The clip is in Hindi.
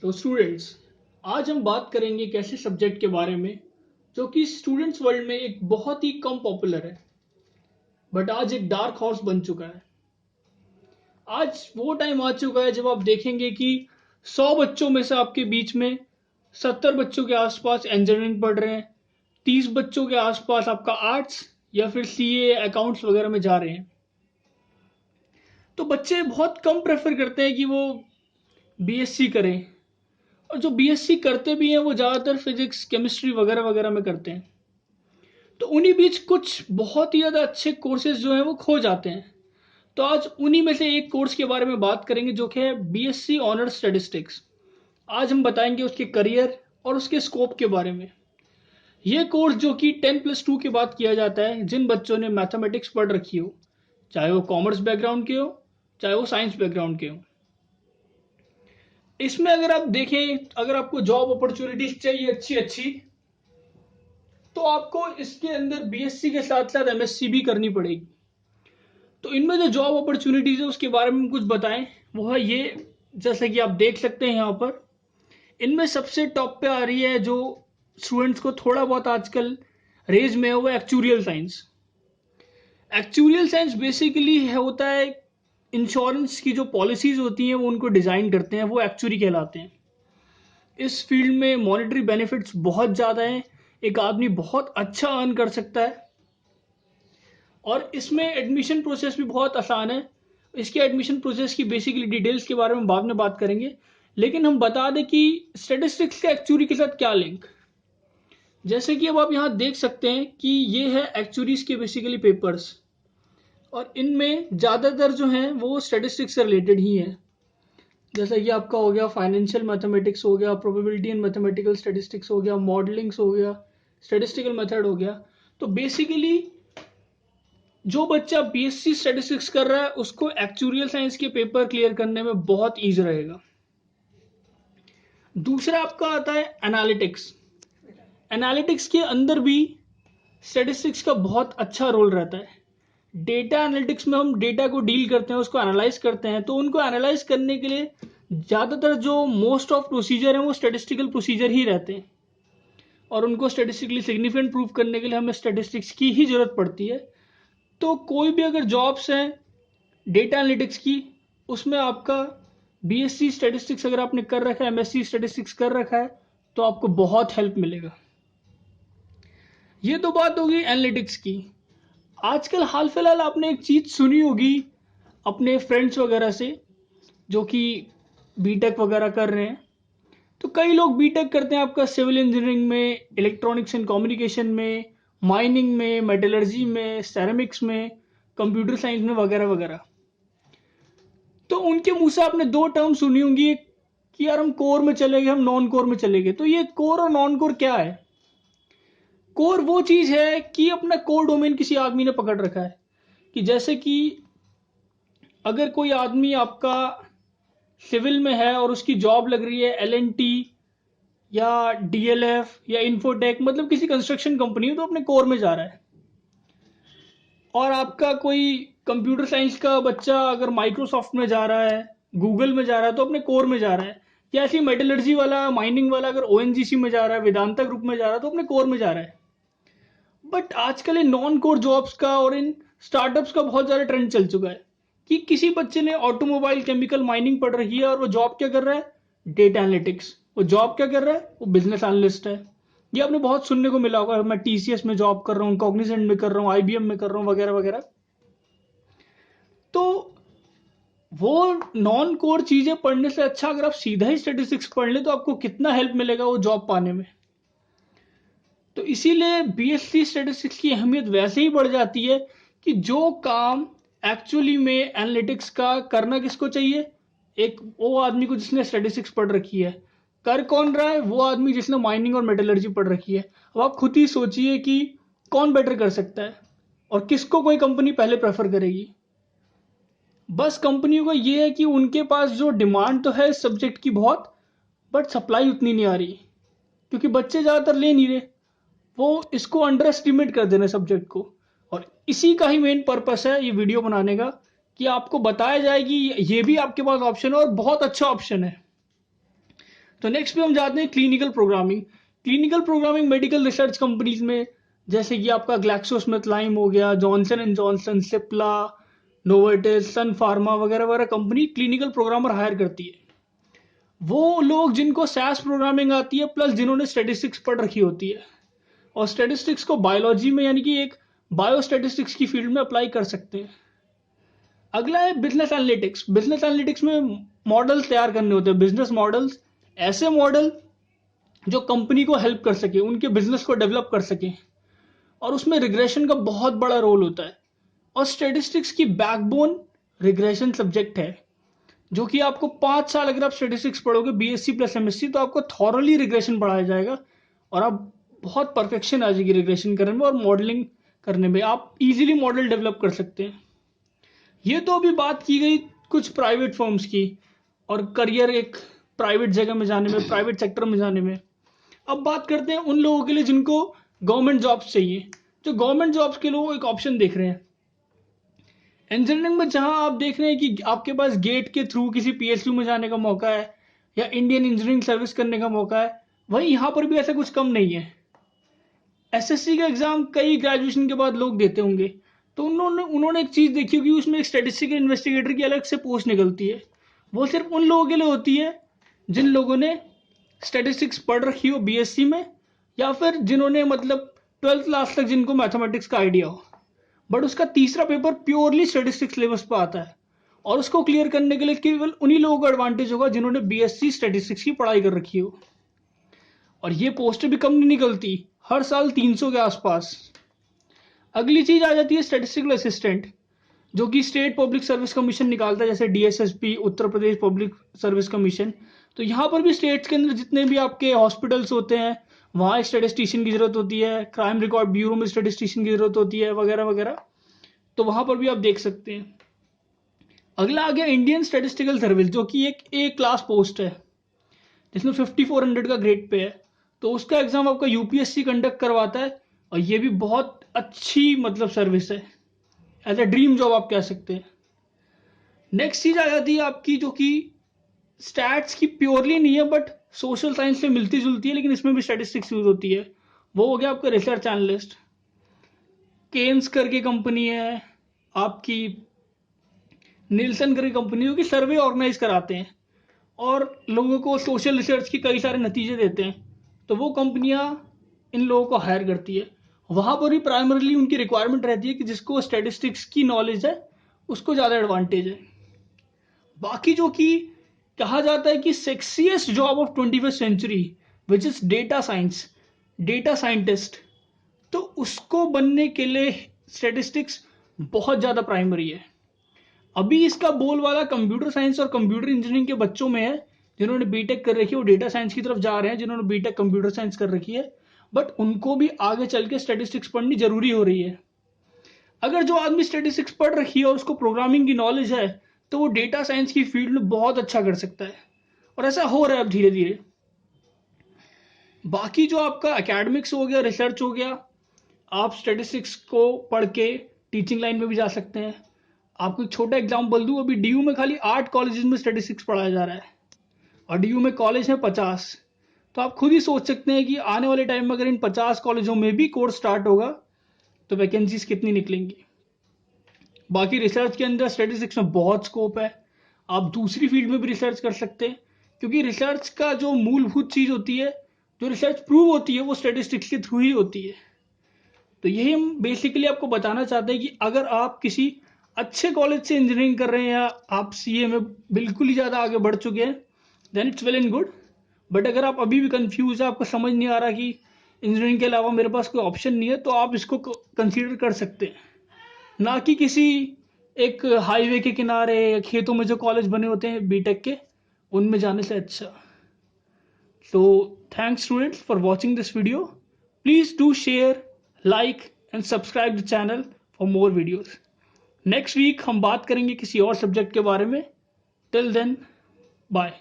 तो स्टूडेंट्स, आज हम बात करेंगे एक ऐसे सब्जेक्ट के बारे में जो कि स्टूडेंट्स वर्ल्ड में एक बहुत ही कम पॉपुलर है, बट आज एक डार्क हॉर्स बन चुका है। आज वो टाइम आ चुका है जब आप देखेंगे कि 100 बच्चों में से आपके बीच में 70 बच्चों के आसपास इंजीनियरिंग पढ़ रहे हैं, 30 बच्चों के आसपास आपका आर्ट्स या फिर सीए अकाउंट्स वगैरह में जा रहे हैं। तो बच्चे बहुत कम प्रेफर करते हैं कि वो बीएससी करें, और जो बीएससी करते भी हैं वो ज़्यादातर फिजिक्स केमिस्ट्री वगैरह वगैरह में करते हैं। तो उन्हीं बीच कुछ बहुत ही ज़्यादा अच्छे कोर्सेज जो हैं वो खो जाते हैं। तो आज उन्हीं में से एक कोर्स के बारे में बात करेंगे जो कि है बीएससी ऑनर्स स्टैटिस्टिक्स। आज हम बताएंगे उसके करियर और उसके स्कोप के बारे में। ये कोर्स जो कि 10+2 के बाद किया जाता है जिन बच्चों ने मैथमेटिक्स पढ़ रखी हो, चाहे वो कॉमर्स बैकग्राउंड के हो चाहे वो साइंस बैकग्राउंड के हो। इसमें अगर आप देखें, अगर आपको जॉब अपॉर्चुनिटीज चाहिए अच्छी अच्छी, तो आपको इसके अंदर बीएससी के साथ साथ एमएससी भी करनी पड़ेगी। तो इनमें जो जॉब अपॉर्चुनिटीज है उसके बारे में कुछ बताएं। वो है ये, जैसे कि आप देख सकते हैं यहाँ पर, इनमें सबसे टॉप पे आ रही है जो स्टूडेंट्स को थोड़ा बहुत आजकल रेज में है, वो actuarial science. Actuarial science basically होता है इंश्योरेंस की जो पॉलिसीज होती हैं वो उनको डिज़ाइन करते हैं, वो एक्चुरी कहलाते हैं। इस फील्ड में मॉनेटरी बेनिफिट्स बहुत ज़्यादा हैं, एक आदमी बहुत अच्छा अर्न कर सकता है, और इसमें एडमिशन प्रोसेस भी बहुत आसान है। इसके एडमिशन प्रोसेस की बेसिकली डिटेल्स के बारे में बाद में बात करेंगे, लेकिन हम बता दें कि स्टेटिस्टिक्स का एक्चुरी के साथ क्या लिंक। जैसे कि अब आप यहाँ देख सकते हैं कि ये है एक्चुरीज के बेसिकली पेपर्स, और इनमें ज़्यादातर जो हैं वो स्टेटिस्टिक्स से रिलेटेड ही हैं। जैसा कि आपका हो गया फाइनेंशियल मैथमेटिक्स, हो गया प्रोबेबिलिटी एंड मैथमेटिकल स्टैटिस्टिक्स, हो गया मॉडलिंग्स, हो गया स्टैटिस्टिकल मेथड, हो गया। तो बेसिकली जो बच्चा बीएससी स्टैटिस्टिक्स कर रहा है उसको एक्चुरियल साइंस के पेपर क्लियर करने में बहुत ईजी रहेगा। दूसरा आपका आता है एनालिटिक्स। एनालिटिक्स के अंदर भी स्टैटिस्टिक्स का बहुत अच्छा रोल रहता है। डेटा एनालिटिक्स में हम डेटा को डील करते हैं, उसको एनालाइज करते हैं। तो उनको एनालाइज करने के लिए ज़्यादातर जो मोस्ट ऑफ प्रोसीजर हैं वो स्टैटिस्टिकल प्रोसीजर ही रहते हैं, और उनको स्टैटिस्टिकली सिग्निफिकेंट प्रूव करने के लिए हमें स्टैटिस्टिक्स की ही ज़रूरत पड़ती है। तो कोई भी अगर जॉब्स हैं डेटा एनालिटिक्स की, उसमें आपका बीएससी स्टैटिस्टिक्स अगर आपने कर रखा है, एमएससी स्टैटिस्टिक्स कर रखा है, तो आपको बहुत हेल्प मिलेगा। ये तो बात होगी एनालिटिक्स की। आजकल हाल फिलहाल आपने एक चीज़ सुनी होगी अपने फ्रेंड्स वगैरह से जो कि बीटेक वगैरह कर रहे हैं। तो कई लोग बीटेक करते हैं आपका सिविल इंजीनियरिंग में, इलेक्ट्रॉनिक्स एंड कम्युनिकेशन में, माइनिंग में, मेटलर्जी में, सेरेमिक्स में, कंप्यूटर साइंस में वगैरह वगैरह। तो उनके मुंह से आपने दो टर्म सुनी होंगी, एक कि यार हम कोर में चले गए, हम नॉन कोर में चले गए। तो ये कोर और नॉन कोर क्या है? कोर वो चीज़ है कि अपना कोर डोमेन किसी आदमी ने पकड़ रखा है। कि जैसे कि अगर कोई आदमी आपका सिविल में है और उसकी जॉब लग रही है एलएनटी या डीएलएफ या इन्फोटेक, मतलब किसी कंस्ट्रक्शन कंपनी, तो अपने कोर में जा रहा है। और आपका कोई कंप्यूटर साइंस का बच्चा अगर माइक्रोसॉफ्ट में जा रहा है, गूगल में जा रहा है, तो अपने कोर में जा रहा है। या ऐसी मेटलर्जी वाला, माइनिंग वाला अगर ओएनजीसी में जा रहा है, वेदांता ग्रुप में जा रहा है, तो अपने कोर में जा रहा है। बट आजकल इन नॉन कोर जॉब्स का और इन स्टार्टअप्स का बहुत ज़्यादा ट्रेंड चल चुका है कि किसी बच्चे ने ऑटोमोबाइल केमिकल माइनिंग पढ़ रही है और वो जॉब क्या कर रहा है? Data analytics. वो जॉब क्या कर रहा है? वो बिजनेस एनालिस्ट है। ये आपने बहुत सुनने को मिला होगा, मैं टीसीएस में जॉब कर रहा हूँ, कॉग्निजेंट में कर रहा हूँ, आईबीएम में कर रहा हूँ, वगैरह वगैरह। तो वो नॉन कोर चीज़ें पढ़ने से अच्छा अगर आप सीधा ही स्टेटिस्टिक्स पढ़ लें तो आपको कितना हेल्प मिलेगा वो जॉब पाने में। तो इसीलिए बीएससी स्टैटिस्टिक्स की अहमियत वैसे ही बढ़ जाती है कि जो काम एक्चुअली में एनालिटिक्स का करना किसको चाहिए? एक वो आदमी को जिसने स्टैटिस्टिक्स पढ़ रखी है। कर कौन रहा है? वो आदमी जिसने माइनिंग और मेटलर्जी पढ़ रखी है। अब आप खुद ही सोचिए कि कौन बेटर कर सकता है, और किसको कोई कंपनी पहले प्रेफर करेगी। बस कंपनियों का ये है कि उनके पास जो डिमांड तो है इस सब्जेक्ट की बहुत, बट सप्लाई उतनी नहीं आ रही, क्योंकि बच्चे ज़्यादातर ले नहीं रहे। वो इसको अंडर एस्टिमेट कर देना सब्जेक्ट को। और इसी का ही मेन पर्पस है ये वीडियो बनाने का, कि आपको बताया जाए कि ये भी आपके पास ऑप्शन है और बहुत अच्छा ऑप्शन है। तो नेक्स्ट पे हम जाते हैं clinical programming. Clinical programming medical research companies में, जैसे कि आपका ग्लैक्सोस्मिथक्लाइन हो गया, Johnson and Johnson, Cipla, Novartis, Sun Pharma वगैरह वगैरह कंपनी क्लिनिकल प्रोग्रामर हायर करती है। वो लोग जिनको सैस प्रोग्रामिंग आती है प्लस जिन्होंने स्टेटिस्टिक्स पढ़ रखी होती है, और स्टेटिस्टिक्स को बायोलॉजी में यानी कि एक बायोस्टेटिस्टिक्स की फील्ड में अप्लाई कर सकते हैं। अगला है बिजनेस एनालिटिक्स। बिजनेस एनालिटिक्स में मॉडल्स तैयार करने होते हैं, बिजनेस मॉडल्स, ऐसे मॉडल जो कंपनी को हेल्प कर सके, उनके बिजनेस को डेवलप कर सके, और उसमें रिग्रेशन का बहुत बड़ा रोल होता है। और स्टेटिस्टिक्स की बैकबोन रिग्रेशन सब्जेक्ट है, जो कि आपको 5 साल अगर आप स्टेटिस्टिक्स पढ़ोगे बीएससी प्लस एमएससी, तो आपको थॉरली रिग्रेशन पढ़ाया जाएगा और आप बहुत परफेक्शन आ जाएगी रिग्रेशन करने में और मॉडलिंग करने में। आप इजीली मॉडल डेवलप कर सकते हैं। ये तो अभी बात की गई कुछ प्राइवेट फर्म्स की और करियर एक प्राइवेट जगह में जाने में, प्राइवेट सेक्टर में जाने में। अब बात करते हैं उन लोगों के लिए जिनको गवर्नमेंट जॉब्स चाहिए, जो गवर्नमेंट जॉब्स के लोग एक ऑप्शन देख रहे हैं इंजीनियरिंग में, जहां आप देख रहे हैं कि आपके पास गेट के थ्रू किसी पीएसयू में जाने का मौका है या इंडियन इंजीनियरिंग सर्विस करने का मौका है। वहीं यहां पर भी ऐसा कुछ कम नहीं है। एसएससी का एग्जाम कई ग्रेजुएशन के बाद लोग देते होंगे, तो उन्होंने एक चीज देखी होगी, उसमें एक स्टैटिस्टिकल इन्वेस्टिगेटर की अलग से पोस्ट निकलती है। वो सिर्फ उन लोगों के लिए होती है जिन लोगों ने स्टैटिस्टिक्स पढ़ रखी हो बीएससी में, या फिर जिन्होंने मतलब 12th क्लास तक जिनको मैथमेटिक्स का आइडिया हो, बट उसका तीसरा पेपर प्योरली स्टैटिस्टिक्स सिलेबस पर आता है, और उसको क्लियर करने के लिए केवल उन्हीं लोगों को एडवांटेज होगा जिन्होंने बीएससी स्टैटिस्टिक्स की पढ़ाई कर रखी हो। और ये पोस्टें भी कम नहीं निकलती, हर साल 300 के आसपास। अगली चीज आ जाती है स्टैटिस्टिकल असिस्टेंट, जो कि स्टेट पब्लिक सर्विस कमीशन निकालता है, जैसे DSSP, Uttar Pradesh public service commission. तो यहाँ पर भी स्टेट्स के अंदर जितने भी आपके हॉस्पिटल्स होते हैं, वहाँ एक स्टेटिस्टिशियन की जरूरत होती है, क्राइम रिकॉर्ड ब्यूरो में स्टेटिस्टिशियन की जरूरत होती है, वगैरह वगैरह। तो वहां पर भी आप देख सकते हैं। अगला आ गया इंडियन स्टेटिस्टिकल सर्विस, जो कि एक ए क्लास पोस्ट है, जिसमें 5400 का ग्रेड पे है। तो उसका एग्जाम आपका यूपीएससी कंडक्ट करवाता है, और ये भी बहुत अच्छी मतलब सर्विस है, एज ए ड्रीम जॉब आप कह सकते हैं। नेक्स्ट चीज आ जाती है आपकी, जो कि स्टैट्स की प्योरली नहीं है बट सोशल साइंस से मिलती जुलती है, लेकिन इसमें भी स्टैटिस्टिक्स यूज होती है। वो हो गया आपका रिसर्च एनालिस्ट। केन्स करके कंपनी है आपकी, निल्सन करके कंपनी, जो कि सर्वे ऑर्गेनाइज कराते हैं और लोगों को सोशल रिसर्च की कई सारे नतीजे देते हैं। तो वो कंपनियां इन लोगों को हायर करती है। वहां पर भी प्राइमरीली उनकी रिक्वायरमेंट रहती है कि जिसको स्टैटिस्टिक्स की नॉलेज है उसको ज़्यादा एडवांटेज है। बाकी जो कि कहा जाता है कि sexiest job of 21st century which is data science, data scientist, तो उसको बनने के लिए स्टैटिस्टिक्स बहुत ज़्यादा प्राइमरी है। अभी इसका बोलबाला कंप्यूटर साइंस और कंप्यूटर इंजीनियरिंग के बच्चों में है, जिन्होंने बीटेक कर रखी है वो डेटा साइंस की तरफ जा रहे हैं, जिन्होंने बीटेक कंप्यूटर साइंस कर रखी है, बट उनको भी आगे चल के स्टैटिस्टिक्स पढ़नी जरूरी हो रही है। अगर जो आदमी स्टैटिस्टिक्स पढ़ रखी है और उसको प्रोग्रामिंग की नॉलेज है, तो वो डेटा साइंस की फील्ड में बहुत अच्छा कर सकता है, और ऐसा हो रहा है अब धीरे धीरे। बाकी जो आपका एकेडमिक्स हो गया, रिसर्च हो गया, आप स्टैटिस्टिक्स को पढ़ के टीचिंग लाइन में भी जा सकते हैं। आपको एक छोटा एग्जाम्पल दूं, अभी डीयू में खाली 8 कॉलेजेस में स्टैटिस्टिक्स पढ़ाया जा रहा है, और डीयू में कॉलेज है 50। तो आप खुद ही सोच सकते हैं कि आने वाले टाइम में अगर इन 50 कॉलेजों में भी कोर्स स्टार्ट होगा तो वैकेंसीज कितनी निकलेंगी। बाकी रिसर्च के अंदर स्टैटिस्टिक्स में बहुत स्कोप है, आप दूसरी फील्ड में भी रिसर्च कर सकते हैं, क्योंकि रिसर्च का जो मूलभूत चीज़ होती है, जो रिसर्च प्रूव होती है, वो स्टैटिस्टिक्स के थ्रू ही होती है। तो यही हम बेसिकली आपको बताना चाहते हैं कि अगर आप किसी अच्छे कॉलेज से इंजीनियरिंग कर रहे हैं, या आप सीए में बिल्कुल ही ज़्यादा आगे बढ़ चुके हैं, then it's well and good. But अगर आप अभी भी कंफ्यूज है, आपको समझ नहीं आ रहा कि इंजीनियरिंग के अलावा मेरे पास कोई ऑप्शन नहीं है, तो आप इसको कंसीडर कर सकते हैं, ना कि किसी एक हाईवे के किनारे या खेतों में जो कॉलेज बने होते हैं बीटेक के, उनमें जाने से अच्छा। So thanks students for watching this video. Please do share, like and subscribe the channel for more videos. Next week हम बात करेंगे किसी और सब्जेक्ट के बारे में. Till then, bye.